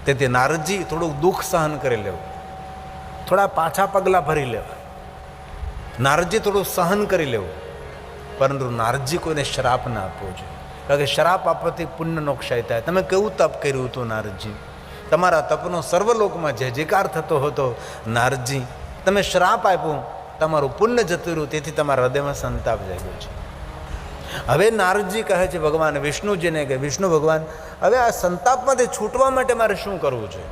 તેથી નારદજી થોડુંક દુઃખ સહન કરી લેવું, થોડા પાછા પગલાં ભરી લેવા, નારદજી થોડું સહન કરી લેવું. પરંતુ નારદજી કોઈને શ્રાપ ના આપવો જોઈએ, કારણ કે શ્રાપ આપવાથી પુણ્યનો ક્ષય થાય. તમે કેવું તપ કર્યું હતું નારદજી? તમારા તપનો સર્વલોકમાં જય જયકાર થતો હતો. નારદજી, તમે શ્રાપ આપ્યો, તમારું પુણ્ય જતું રહ્યું, તેથી તમારા હૃદયમાં સંતાપ જાગ્યો છે. હવે નારદજી કહે છે ભગવાન વિષ્ણુજીને કે વિષ્ણુ ભગવાન, હવે આ સંતાપમાંથી છૂટવા માટે મારે શું કરવું જોઈએ?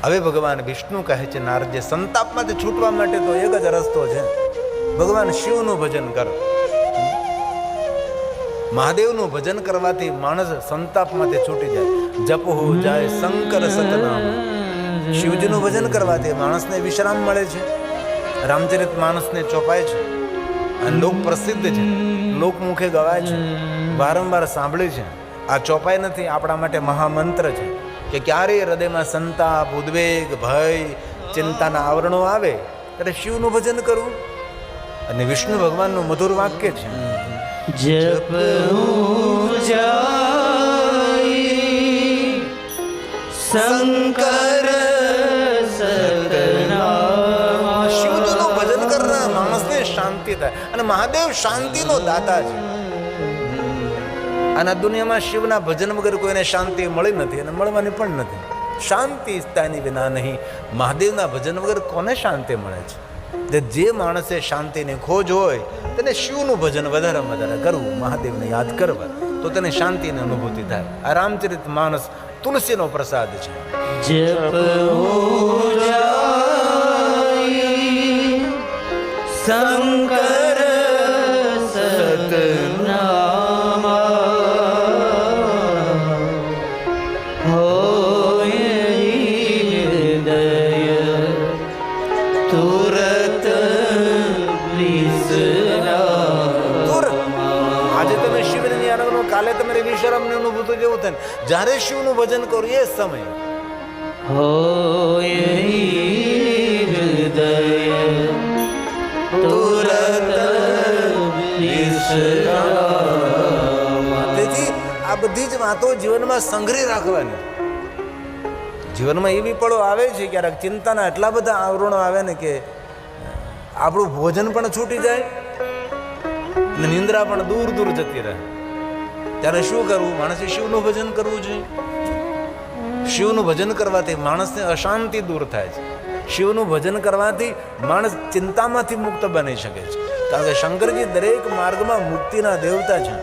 હવે ભગવાન વિષ્ણુ કહે છે નારદજી, સંતાપમાંથી છૂટવા માટે તો એક જ રસ્તો છે, ભગવાન શિવનું ભજન કરો. મહાદેવનું ભજન કરવાથી માણસ સંતાપમાંથી છૂટી જાય. જપ હો જાય શંકર સતનામ. શિવજીનું ભજન કરવાથી માણસને વિશ્રામ મળે છે. રામચરિત માનસને ચોપાય છે અને લોક પ્રસિદ્ધ છે, લોકમુખે ગવાય છે, વારંવાર સાંભળ્યું છે. આ ચોપાઈ નથી, આપણા માટે મહામંત્ર છે કે ક્યારેય હૃદયમાં સંતાપ, ઉદ્વેગ, ભય, ચિંતાના આવરણો આવે ત્યારે શિવનું ભજન કરવું. અને વિષ્ણુ ભગવાનનું મધુર વાક્ય છે, જપ શંકર સતનામ. શિવજીનું ભજન કરનાર માણસને શાંતિ થાય. અને મહાદેવ શાંતિનો દાતા છે. અને આ દુનિયામાં શિવના ભજન વગર કોઈને શાંતિ મળી નથી અને મળવાની પણ નથી. શાંતિ સ્થાની વિના નહીં. મહાદેવના ભજન વગર કોને શાંતિ મળે છે? જે માણસે શાંતિની ખોજ હોય તેને શિવનું ભજન વધારેમાં વધારે કરવું, મહાદેવને યાદ કરવા, તો તેને શાંતિની અનુભૂતિ થાય. આ રામચરિત માનસ તુલસીનો પ્રસાદ છે. જપ શંકર સતનામ. કાલે તમારે વિશ્રામની અનુભૂતિ જેવું થાય. જ્યારે શિવનું ભજન કરું એ સમય હોય હૃદય તુરત વિશ્રામ. તેથી આ બધી જ વાતો જીવનમાં સંગ્રહી રાખવાની. જીવનમાં એવી પળો આવે છે ક્યારેક ચિંતાના એટલા બધા આવરણો આવે ને કે આપણું ભોજન પણ છૂટી જાય અને નિંદ્રા પણ દૂર દૂર જતી રહે. ત્યારે શું કરવું? માણસે શિવનું ભજન કરવું જોઈએ. શિવનું ભજન કરવાથી માણસને અશાંતિ દૂર થાય છે. શિવનું ભજન કરવાથી માણસ ચિંતામાંથી મુક્ત બની શકે છે. કારણ કે શંકરજી દરેક માર્ગમાં મુક્તિના દેવતા છે.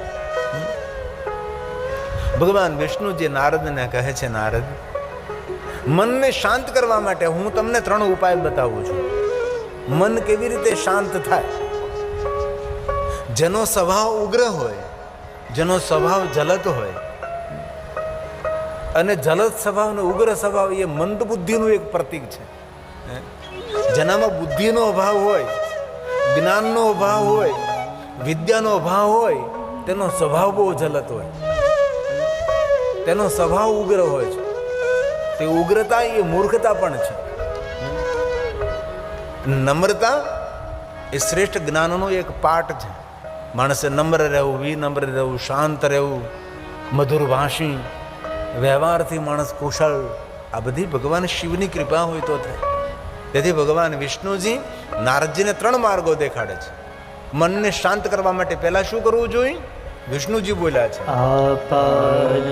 ભગવાન વિષ્ણુજી નારદને કહે છે, નારદ, મનને શાંત કરવા માટે હું તમને 3 ઉપાય બતાવું છું. મન કેવી રીતે શાંત થાય? જેનો સ્વભાવ ઉગ્ર હોય, જેનો સ્વભાવ જલદ હોય, અને જલદ સ્વભાવ અને ઉગ્ર સ્વભાવ એ મંદ બુદ્ધિનું એક પ્રતીક છે. જેનામાં બુદ્ધિનો અભાવ હોય, જ્ઞાનનો અભાવ હોય, વિદ્યાનો અભાવ હોય, તેનો સ્વભાવ બહુ જલદ હોય, તેનો સ્વભાવ ઉગ્ર હોય છે. તે ઉગ્રતા એ મૂર્ખતા પણ છે. નમ્રતા એ શ્રેષ્ઠ જ્ઞાનનો એક પાઠ છે. માણસે નમ્ર રહેવું, વિનમ્ર રહેવું, શાંત રહેવું, મધુર ભાષી, વ્યવહારથી માણસ કુશળ, આ બધી ભગવાન શિવની કૃપા હોય તો થાય. તેથી ભગવાન વિષ્ણુજી નારદજીને 3 માર્ગો દેખાડે છે. મનને શાંત કરવા માટે પહેલા શું કરવું જોઈએ? વિષ્ણુજી બોલ્યા છે, આપાદમસ્તકં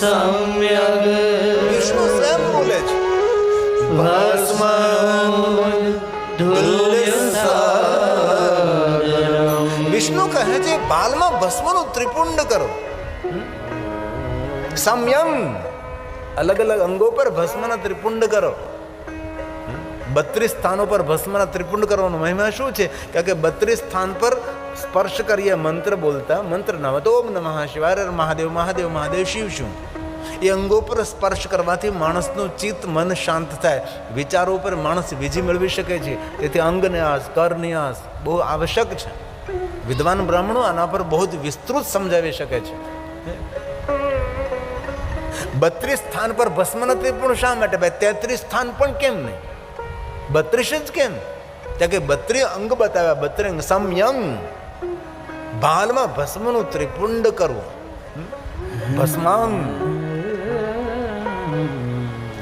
સમ્યગ. વિષ્ણુ સ્વયં બોલે છે, વિષ્ણુ કહે છે બાલમાં ભસ્મનું ત્રિપુંડ કરો. સંયમ, અલગ અલગ અંગો પર ભસ્મના ત્રિપુંડ કરો. 32 સ્થાનો પર ભસ્મના ત્રિપુંડ કરવાનો મહિમા શું છે? કારણ કે 32 સ્થાન પર સ્પર્શ કરીએ મંત્ર બોલતા, મંત્ર નામ તો ઓમ નમઃ શિવાય, મહાદેવ મહાદેવ મહાદેવ શિવ શું. એ અંગો પર સ્પર્શ કરવાથી માણસનું ચિત્ત, મન શાંત થાય. વિચારો પર માણસ વિજય મેળવી શકે છે. તેથી અંગ ન્યાસ, કર ન્યાસ બહુ આવશ્યક છે. વિદ્વાન બ્રાહ્મણો આના પર બહુ જ વિસ્તૃત સમજાવી શકે છે. 32 સ્થાન પર ભસ્મના ત્રિપુંડ શા માટે? ભાઈ 33 સ્થાન પણ કેમ નહીં? 32 જ કેમ? ત્યાં કે 32 અંગ બતાવ્યા. 32 અંગ. સંયમ, ભાલમાં ભસ્મનું ત્રિપુંડ કરવું. ભસ્માંગ.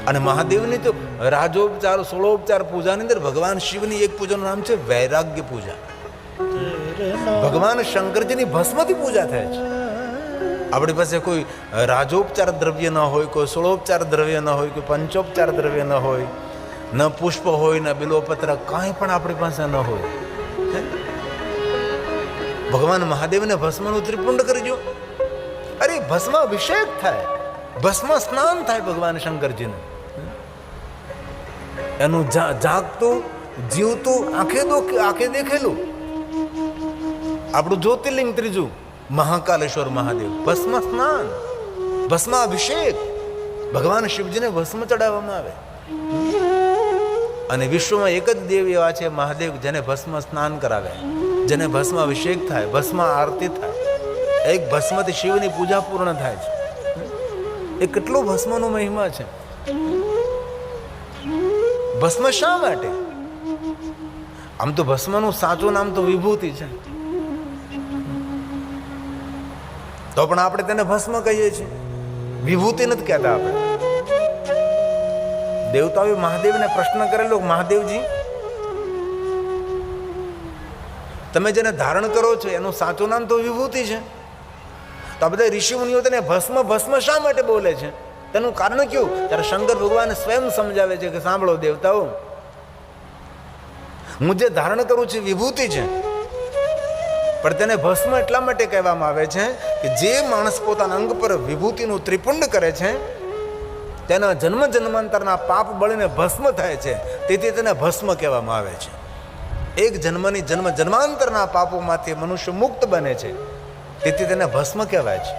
અને મહાદેવની તો રાજોપચાર 16 પૂજાની અંદર ભગવાન શિવની એક પૂજાનું નામ છે વૈરાગ્ય પૂજા. ભગવાન શંકરજીની ભસ્મથી પૂજા થાય છે. આપણી પાસે કોઈ રાજોપચાર દ્રવ્ય ન હોય, કોઈ 16 દ્રવ્ય ન હોય, કોઈ પંચોપચાર દ્રવ્ય ન હોય, ન પુષ્પ હોય, ન બિલોપત્ર, કાંઈ પણ આપણી પાસે ન હોય. ભગવાન મહાદેવને ભસ્મનું ત્રિપુંડ કરજો. અરે ભસ્મ અભિષેક થાય, ભસ્મ સ્નાન થાય ભગવાન શંકરજીને. એનું જાગતું જીવતું આંખે દેખેલું આપણું જ્યોતિર્લિંગ ત્રીજું મહાકાલેશ્વર મહાદેવ. ભસ્મ સ્નાન, ભસ્મ અભિષેક, ભગવાન શિવજીને ભસ્મ ચડાવવામાં આવે. અને વિશ્વમાં એક જ દેવ એવા છે મહાદેવ જેને ભસ્મ સ્નાન કરાવે, જેને ભસ્મ અભિષેક થાય, ભસ્મ આરતી થાય. એક ભસ્મથી શિવની પૂજા પૂર્ણ થાય છે. એ કેટલો ભસ્મનો મહિમા છે. ભસ્મ શા માટે? આમ તો ભસ્મનું સાચું નામ તો વિભૂતિ છે, તો પણ આપણે તેને ભસ્મ કહીએ છીએ, વિભૂતિ નથી કહેતા આપણે. દેવતાઓએ મહાદેવને પ્રશ્ન કરેલો, મહાદેવજી તમે જેને ધારણ કરો છો એનું સાચું નામ તો વિભૂતિ છે, તો આ બધા ઋષિ મુનિઓ તેને ભસ્મ ભસ્મ શા માટે બોલે છે? તેનું કારણ કયું? ત્યારે શંકર ભગવાન સ્વયં સમજાવે છે કે સાંભળો દેવતાઓ, હું જે ધારણ કરું છું વિભૂતિ છે, પણ તેને ભસ્મ એટલા માટે કહેવામાં આવે છે કે જે માણસ પોતાના અંગ પર વિભૂતિનું ત્રિપુંડ કરે છે તેના જન્મ જન્માંતરના પાપ બળીને ભસ્મ થાય છે, તેથી તેને ભસ્મ કહેવામાં આવે છે. એક જન્મની જન્માંતરના પાપોમાંથી મનુષ્ય મુક્ત બને છે, તેથી તેને ભસ્મ કહેવાય છે.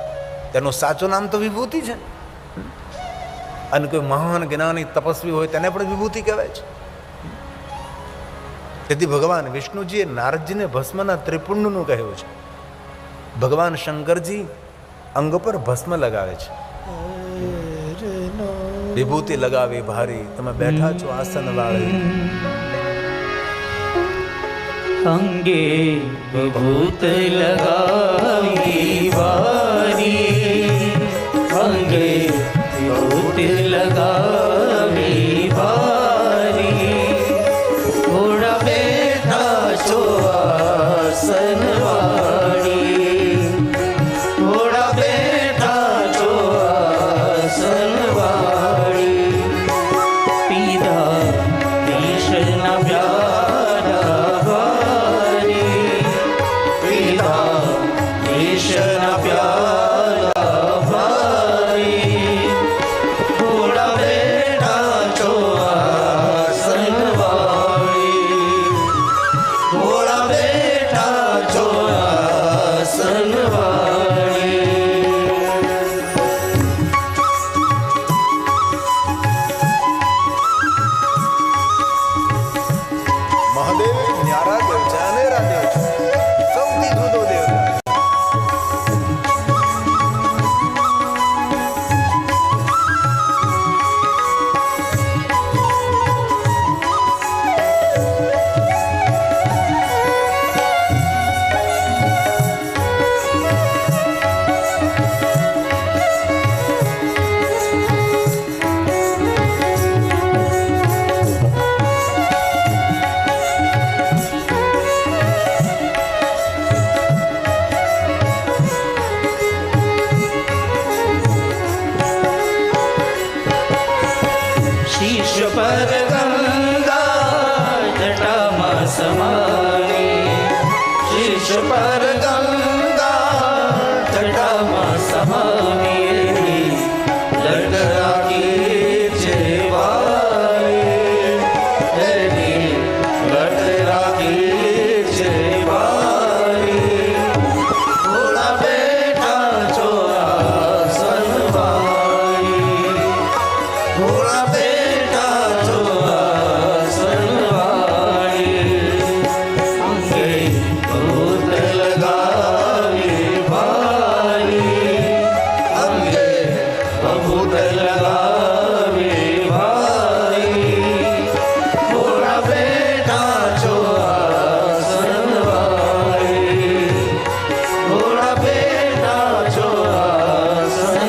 તેનું સાચું નામ તો વિભૂતિ છે. અને કોઈ મહાન જ્ઞાની તપસ્વી હોય તેને પણ વિભૂતિ કહેવાય છે. તેથી ભગવાન વિષ્ણુજીએ નારદજીને ભસ્મના ત્રિપુંડનું કહ્યું છે. ભગવાન શંકરજી અંગ પર ભસ્મ લગાવે છે. વિભૂતિ લગાવી ભારી, તમે બેઠા છો આસન વાળી. અંગે વિભૂત લગાવી ભારી, અંગે વિભૂત લગાવી ભારી, ઘોડા બેઠા છો આસન વાળી, ઘોડા બેઠા છો આસન વાળી, પીધા કૃષ્ણ પ્યારા ભારી, પીધા કૃષ્ણ પ્યારા ભારી, ઘોડા બેઠા છો આસન વાળી, ઘોડા બેઠા છો આસન વાળી. મહાદેવ ન્યારા દેવ છે, અનેરા દેવ છે, સૌથી જુદો દેવ છે. શીશ પર ગંગા જટામાં સમાણી, શીશ પર ગંગા જટામાં સમાણી, લટરાકી છે વાળી, લટરાકી છે વાળી, ઘોડા બેઠા છો આસન વાળી, ઘોડા બેઠા છો આસન વાળી, અંગે ભૂત લગાવી ભારી, અંગે ભૂત લગાવી ભારી, ઘોડા બેઠા છો આસન વાળી, ઘોડા બેઠા છો આસન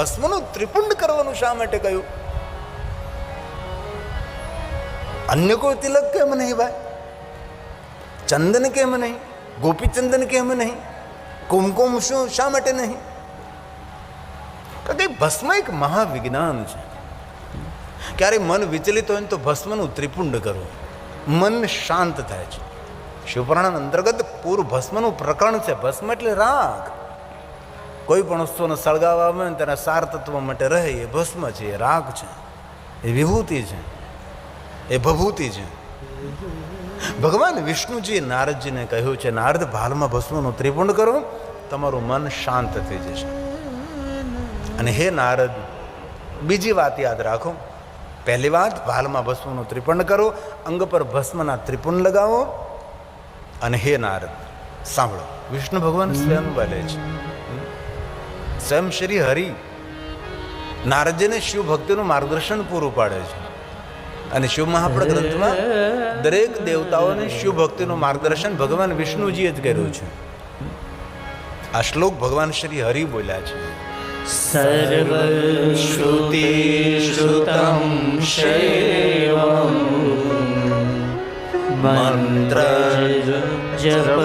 ભસ્મનું ત્રિપુંડ કરવાનું શા માટે કહ્યું? અન્ય કોઈ તિલક કેમ નહીં ભાઈ? ચંદન કેમ નહીં? ગોપીચંદન કેમ નહીં? કુમકુમ શું શા માટે નહીં? કારણ કે ભસ્મ એક મહાવિજ્ઞાન છે. ક્યારે મન વિચલિત હોય તો ભસ્મનું ત્રિપુંડ કરવું, મન શાંત થાય છે. શિવપુરાણ અંતર્ગત પૂર્વ ભસ્મનું પ્રકરણ છે. ભસ્મ એટલે રાગ. કોઈ પણ વસ્તુને સળગાવવામાં આવે તેના સાર તત્વ માટે રહે એ ભસ્મ છે, એ રાગ છે, એ વિભૂતિ છે, એ ભભૂતિ છે. ભગવાન વિષ્ણુજીએ નારદજીને કહ્યું છે, નારદ ભાલમાં ભસ્મનું ત્રિપુંડ કરો, તમારું મન શાંત થઈ જશે. અને હે નારદ, બીજી વાત યાદ રાખો. પહેલી વાત, ભાલમાં ભસ્મનું ત્રિપુંડ કરો, અંગ પર ભસ્મના ત્રિપુંડ લગાવો. અને હે નારદ, સાંભળો, વિષ્ણુ ભગવાન સ્વયં બોલે છે, સ્વયં શ્રી હરિ નારદજીને શિવ ભક્તિનું માર્ગદર્શન પૂરું પાડે છે. અને શિવ મહાપુરાણ ગ્રંથમાં દરેક દેવતાઓને શિવ ભક્તિનું માર્ગદર્શન ભગવાન વિષ્ણુજીએ જ કર્યું છે. આ શ્લોક ભગવાન શ્રી હરિ બોલ્યા છે. સર્વ શ્રુતિ શ્રુતમ શૈવમ મંત્ર જપ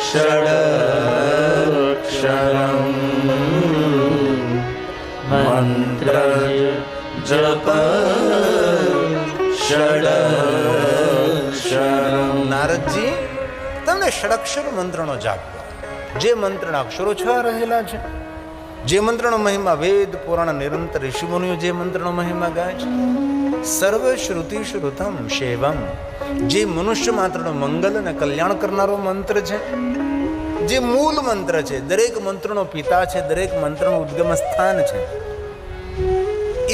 ષડક્ષરમ મંત્ર જપ ષડક્ષરમ. નારદજી, તમને ષડક્ષર મંત્રનો જાપ કરો. જે મંત્રના અક્ષરો 6 રહેલા છે, જે મંત્રનો મહિમા વેદ પુરાણ નિરંતર ઋષિમુનિઓ જે મંત્રનો મહિમા ગાય છે. સર્વ શ્રુતિ શ્રુતમ શૈવમ, જે મનુષ્ય માત્રનો મંગલ અને કલ્યાણ કરનારો મંત્ર છે, જે મૂળ મંત્ર છે, દરેક મંત્રનો પિતા છે, દરેક મંત્રનું ઉદ્ગમ સ્થાન છે,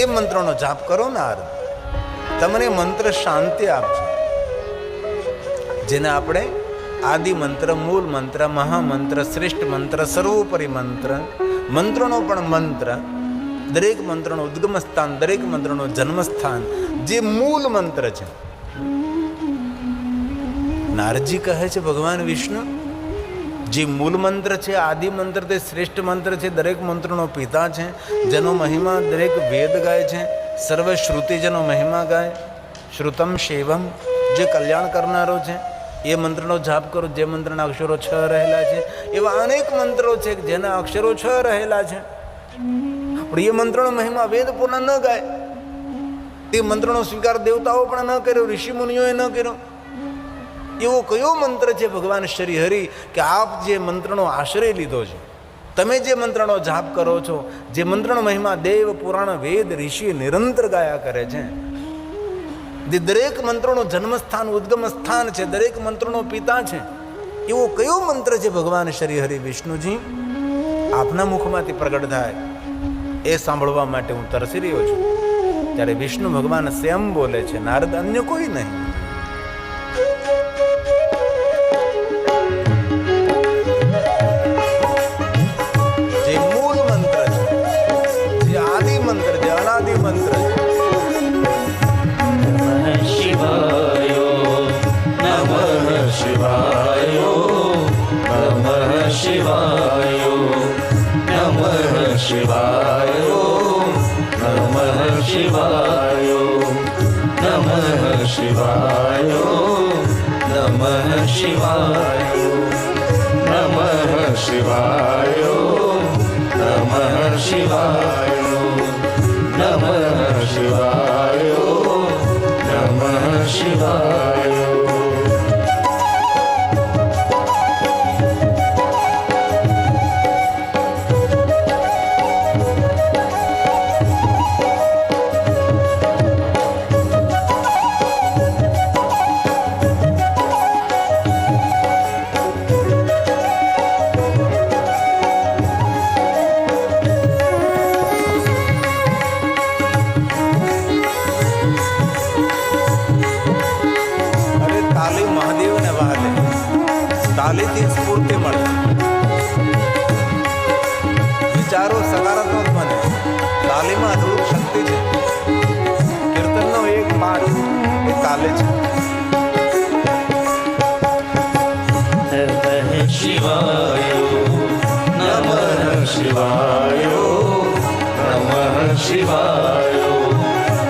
એ મંત્રનો જાપ કરો નારદ, તમને મંત્ર શાંતિ આપશે. જેને આપણે આદિ મંત્ર, મૂળ મંત્ર, મહામંત્ર, શ્રેષ્ઠ મંત્ર, સર્વોપરી મંત્ર, મંત્રનો પણ મંત્ર, દરેક મંત્રનો ઉદ્ગમ સ્થાન, દરેક મંત્રનો જન્મસ્થાન, જે મૂળ મંત્ર છે. નારદજી કહે છે ભગવાન વિષ્ણુ, જે મૂળ મંત્ર છે, આદિ મંત્ર, તે શ્રેષ્ઠ મંત્ર છે, દરેક મંત્રનો પિતા છે, જેનો મહિમા દરેક વેદ ગાય છે, સર્વ શ્રુતિ જેનો મહિમા ગાય. શ્રુતમ શૈવમ, જે કલ્યાણ કરનારો છે, એ મંત્રનો જાપ કરો. જે મંત્રના અક્ષરો 6 રહેલા છે, એવા અનેક મંત્રો છે જેના અક્ષરો 6 રહેલા છે, પણ એ મંત્રનો મહિમા વેદ પૂર્ણ ન ગાય. તે મંત્રનો સ્વીકાર દેવતાઓ પણ ન કર્યો, ઋષિ મુનિઓએ ન કર્યો. એવો કયો મંત્ર છે ભગવાન શ્રી હરિ કે આપ જે મંત્રનો આશ્રય લીધો છે, તમે જે મંત્રનો જાપ કરો છો, જે મંત્રનો મહિમા દેવ પુરાણ વેદ ઋષિ નિરંતર ગાયા કરે છે, જે દરેક મંત્રનો જન્મસ્થાન ઉદ્ગમ સ્થાન છે, દરેક મંત્રનો પિતા છે, એવો કયો મંત્ર છે ભગવાન શ્રી હરિ વિષ્ણુજી આપના મુખમાંથી પ્રગટ થાય, એ સાંભળવા માટે હું તરસી રહ્યો છું. ત્યારે વિષ્ણુ ભગવાન સ્વયં બોલે છે, નારદ, અન્ય કોઈ નહીં. જે મૂળ મંત્ર છે, જે આદિ મંત્ર, જે અનાદિ મંત્ર છે. નમઃ શિવાય, નમઃ શિવાય, નમઃ શિવાય, નમઃ શિવાય, નમઃ શિવાય, નમઃ શિવાય, નમઃ શિવાય, નમઃ શિવાય, નમઃ શિવાય, નમઃ શિવાય. તાલીથી સ્ફૂર્તિ મળે, વિચારો સકારાત્મક બને. તાલીમાં અદભુત શક્તિ છે. કીર્તનનો એક પાઠ એ તાલે છે. નમઃ શિવાય, નમઃ શિવાય, શિવાય નમઃ શિવાય નમઃ શિવાય નમઃ શિવાય નમઃ શિવાય નમઃ શિવાય નમઃ શિવાય નમઃ શિવાય નમઃ શિવાય નમઃ શિવાય નમઃ શિવાય નમઃ શિવાય નમઃ શિવાય નમઃ શિવાય નમઃ શિવાય નમઃ શિવાય નમઃ શિવાય નમઃ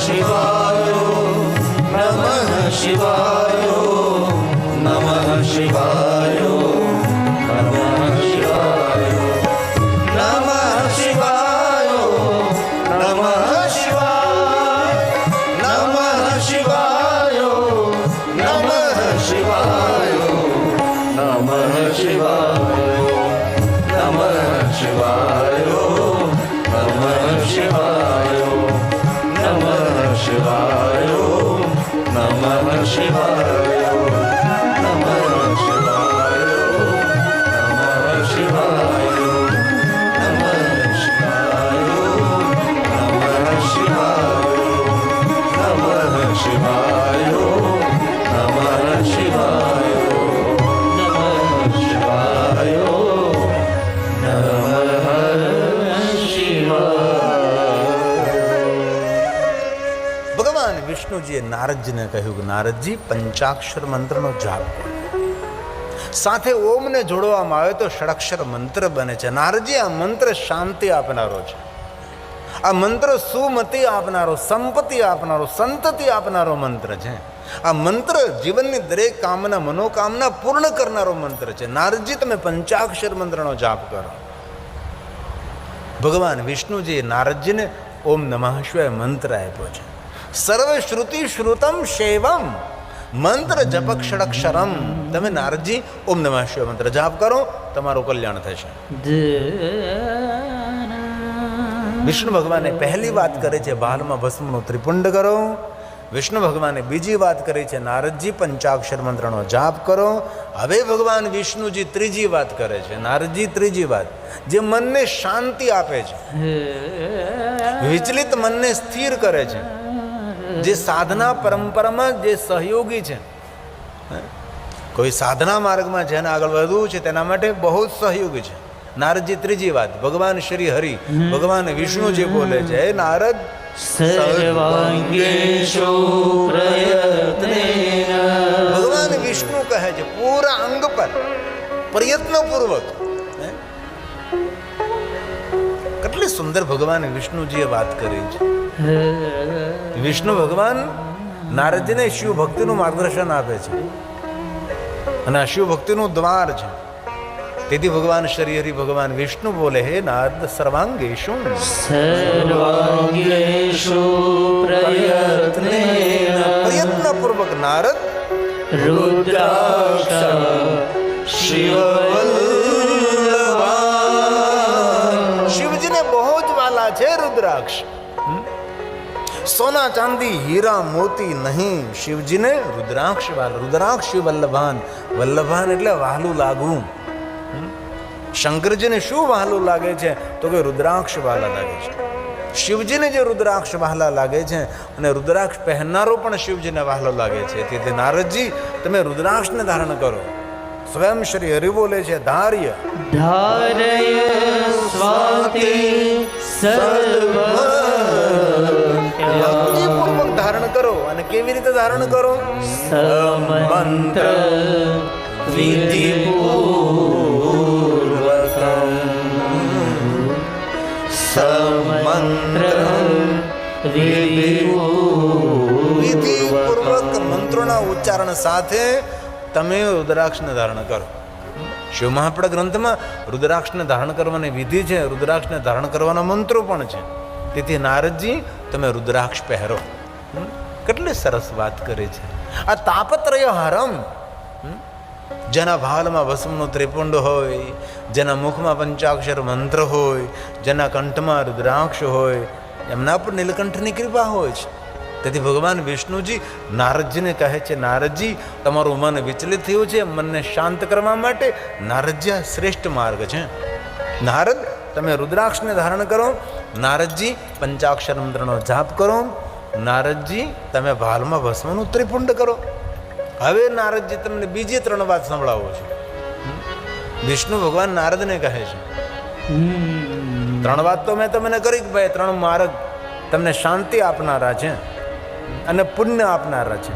શિવાય નમઃ શિવાય નમઃ શિવાય વિષ્ણુજીએ નારદજીને કહ્યું કે નારદજી પંચાક્ષર મંત્રનો જાપ કરો. સાથે ઓમને જોડવામાં આવે તો ષડક્ષર મંત્ર બને છે. નારજી, આ મંત્ર શાંતિ આપનારો છે. આ મંત્ર સુમતિ આપનારો, સંપત્તિ આપનારો, સંતતિ આપનારો મંત્ર છે. આ મંત્ર જીવનની દરેક કામના, મનોકામના પૂર્ણ કરનારો મંત્ર છે. નારજી, તમે પંચાક્ષર મંત્રનો જાપ કરો. ભગવાન વિષ્ણુજીએ નારદજીને ઓમ નમઃ શિવાય મંત્ર આપ્યો છે. સર્વ શ્રુતિ શ્રુતમ શૈવમ મંત્ર જપક ષડક્ષરમ. તમે નારદજી ઓમ નમઃ શિવાય મંત્ર જાપ કરો, તમારું કલ્યાણ થશે. વિષ્ણુ ભગવાને પહેલી વાત કરે છે બાલમાં ભસ્મનું ત્રિપુંડ કરો. વિષ્ણુ ભગવાને બીજી વાત કરી છે નારદજી પંચાક્ષર મંત્રનો જાપ કરો. હવે ભગવાન વિષ્ણુજી ત્રીજી વાત કરે છે. નારદજી ત્રીજી વાત, જે મનને શાંતિ આપે છે, વિચલિત મનને સ્થિર કરે છે, જે સાધના પરંપરામાં જે સહયોગી છે, કોઈ સાધના માર્ગમાં જેને આગળ વધવું છે તેના માટે બહુ જ સહયોગી છે. નારદજી ત્રીજી વાત ભગવાન શ્રી હરિ, ભગવાન વિષ્ણુજી બોલે છે, હે નારદ, સર્વાંગેષુ પ્રયત્નેન. ભગવાન વિષ્ણુ કહે છે પૂરા અંગ પર પ્રયત્નપૂર્વક. કેટલી સુંદર ભગવાન વિષ્ણુજીએ વાત કરી છે. વિષ્ણુ ભગવાન નારદજીને શિવ ભક્તિનું માર્ગદર્શન આપે છે અને આ શિવ ભક્તિનું દ્વાર છે. તેથી ભગવાન શ્રી હરિ, ભગવાન વિષ્ણુ બોલે, હે નારદ, સર્વાંગેષુ સર્વાંગેષુ પ્રયત્નેન પ્રયત્નપૂર્વક નારદ રુદ્રાક્ષ શિવવલ્લભા. શિવજીને બહુ જ વાલા છે રુદ્રાક્ષ. સોના ચાંદી હીરા મોતી નહીં, શિવજીને રુદ્રાક્ષ વાલા. રુદ્રાક્ષ શિવ વલ્લભાન. વલ્લભાન એટલે વહાલું લાગવું. શંકરજીને શું વહાલું લાગે છે? તો કે રુદ્રાક્ષ વહાલા લાગે છે. શિવજીને જે રુદ્રાક્ષ વહાલા લાગે છે અને રુદ્રાક્ષ પહેરનારો પણ શિવજીને વહાલો લાગે છે. તેથી નારદજી, તમે રુદ્રાક્ષને ધારણ કરો. સ્વયં શ્રી હરિ બોલે છે, ધાર્ય ધારય સ્વાતિ સર્વ. ભક્તિપૂર્વક ધારણ કરો. અને કેવી રીતે ધારણ કરો? સમંત્ર વિધિપૂર્વકમ. સમંત્ર વિધિપૂર્વક મંત્રોના ઉચ્ચારણ સાથે તમે રુદ્રાક્ષને ધારણ કરો. શિવ મહાપુરાણ ગ્રંથમાં રુદ્રાક્ષને ધારણ કરવાની વિધિ છે, રુદ્રાક્ષને ધારણ કરવાના મંત્રો પણ છે. તેથી નારદજી, તમે રુદ્રાક્ષ પહેરો. કેટલી સરસ વાત કરી છે. આ તાપત્રય હરમ, જેના ભાલમાં ભસ્મનું ત્રિપુંડ હોય, જેના મુખમાં પંચાક્ષર મંત્ર હોય, જેના કંઠમાં રુદ્રાક્ષ હોય, એમના પર નીલકંઠની કૃપા હોય છે. તેથી ભગવાન વિષ્ણુજી નારદજીને કહે છે, નારદજી, તમારું મન વિચલિત થયું છે, મનને શાંત કરવા માટે નારદજી આ શ્રેષ્ઠ માર્ગ છે. નારદ, તમે રુદ્રાક્ષને ધારણ કરો. નારદજી, પંચાક્ષર મંત્રનો જાપ કરો. નારદજી, તમે ભાલમાં ભસ્મનું ત્રિપુંડ કરો. હવે નારદજી તમને બીજી 3 વાત સંભળાવો છે. વિષ્ણુ ભગવાન નારદને કહે છે, 3 વાત તો મેં તમને કરી કે ભાઈ 3 માર્ગ તમને શાંતિ આપનારા છે અને પુણ્ય આપનારા છે.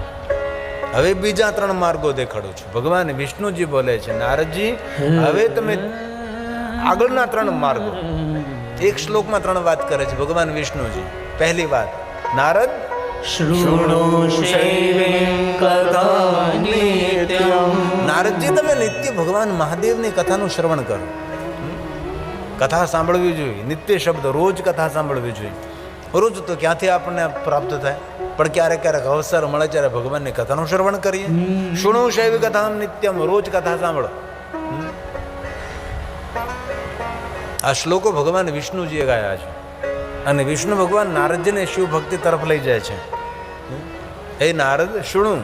હવે બીજા 3 માર્ગો દેખાડું છું. ભગવાન વિષ્ણુજી બોલે છે, નારદજી, હવે તમે આગળના 3 માર્ગો. એક શ્લોકમાં 3 વાત કરે છે ભગવાન વિષ્ણુજી. પહેલી વાત, નારદ, શૃણુ શૈવીં કથા નિત્યમ. નારદજી, તમે નિત્ય ભગવાન મહાદેવની કથાનું શ્રવણ કરો. કથા સાંભળવી જોઈએ. નિત્ય શબ્દ, રોજ કથા સાંભળવી જોઈએ. રોજ તો ક્યાંથી આપણને પ્રાપ્ત થાય, પણ ક્યારેક ક્યારેક અવસર મળે ત્યારે ભગવાનની કથાનું શ્રવણ કરીએ. શૃણુ શૈવી કથા નિત્યમ, રોજ કથા સાંભળો. આ શ્લોકો ભગવાન વિષ્ણુજીએ ગાયા છે અને વિષ્ણુ ભગવાન નારદજીને શિવ ભક્તિ તરફ લઈ જાય છે. હે નારદ, શૃણુ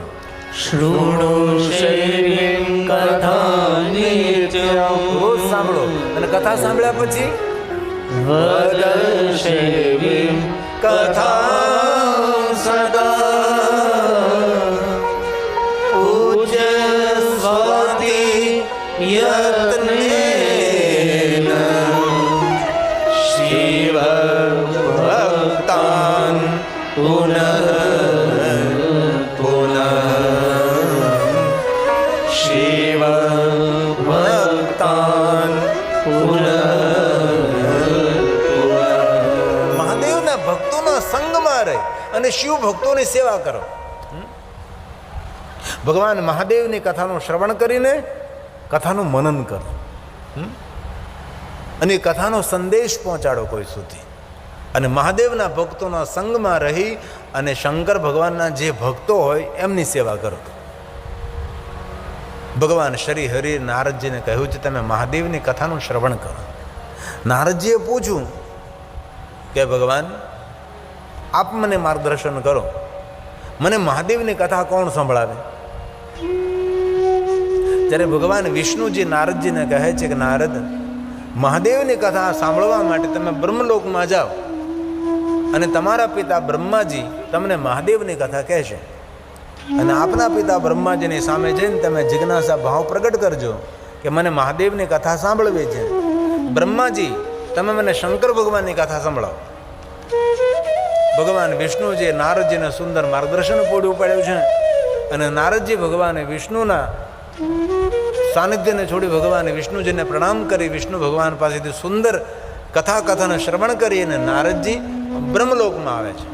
શૈવીં કથા નિત્યમ. રોજ સાંભળો અને કથા સાંભળ્યા પછી વદ શૈવીં કથા સદા. પૂજ્ય સ્વાતિ યત્નેન શિવ ભક્તાન પુનઃ પુનઃ. શિવ અને શિવ ભક્તોની સેવા કરો. ભગવાન મહાદેવની કથાનું શ્રવણ કરીને કથાનું મનન કરો અને એ કથાનો સંદેશ પહોંચાડો કોઈ સુધી. અને મહાદેવના ભક્તોના સંગમાં રહી અને શંકર ભગવાનના જે ભક્તો હોય એમની સેવા કરો. ભગવાન શ્રી હરિ નારદજીને કહ્યું છે તમે મહાદેવની કથાનું શ્રવણ કરો. નારદજીએ પૂછ્યું કે ભગવાન આપ મને માર્ગદર્શન કરો, મને મહાદેવની કથા કોણ સંભળાવે? ત્યારે ભગવાન વિષ્ણુજી નારદજીને કહે છે કે નારદ, મહાદેવની કથા સાંભળવા માટે તમે બ્રહ્મલોકમાં જાઓ અને તમારા પિતા બ્રહ્માજી તમને મહાદેવની કથા કહેશે અને આપના પિતા બ્રહ્માજીની સામે જઈને તમે જિજ્ઞાસા ભાવ પ્રગટ કરજો કે મને મહાદેવની કથા સાંભળવી છે. બ્રહ્માજી તમે મને શંકર ભગવાનની કથા સંભળાવો. ભગવાન વિષ્ણુજીએ નારદજીને સુંદર માર્ગદર્શન પૂરું પાડ્યું છે અને નારદજી ભગવાને વિષ્ણુના સાનિધ્યને છોડી ભગવાન વિષ્ણુજીને પ્રણામ કરી વિષ્ણુ ભગવાન પાસેથી સુંદર કથા કથાને શ્રવણ કરી અને નારદજી બ્રહ્મલોકમાં આવે છે.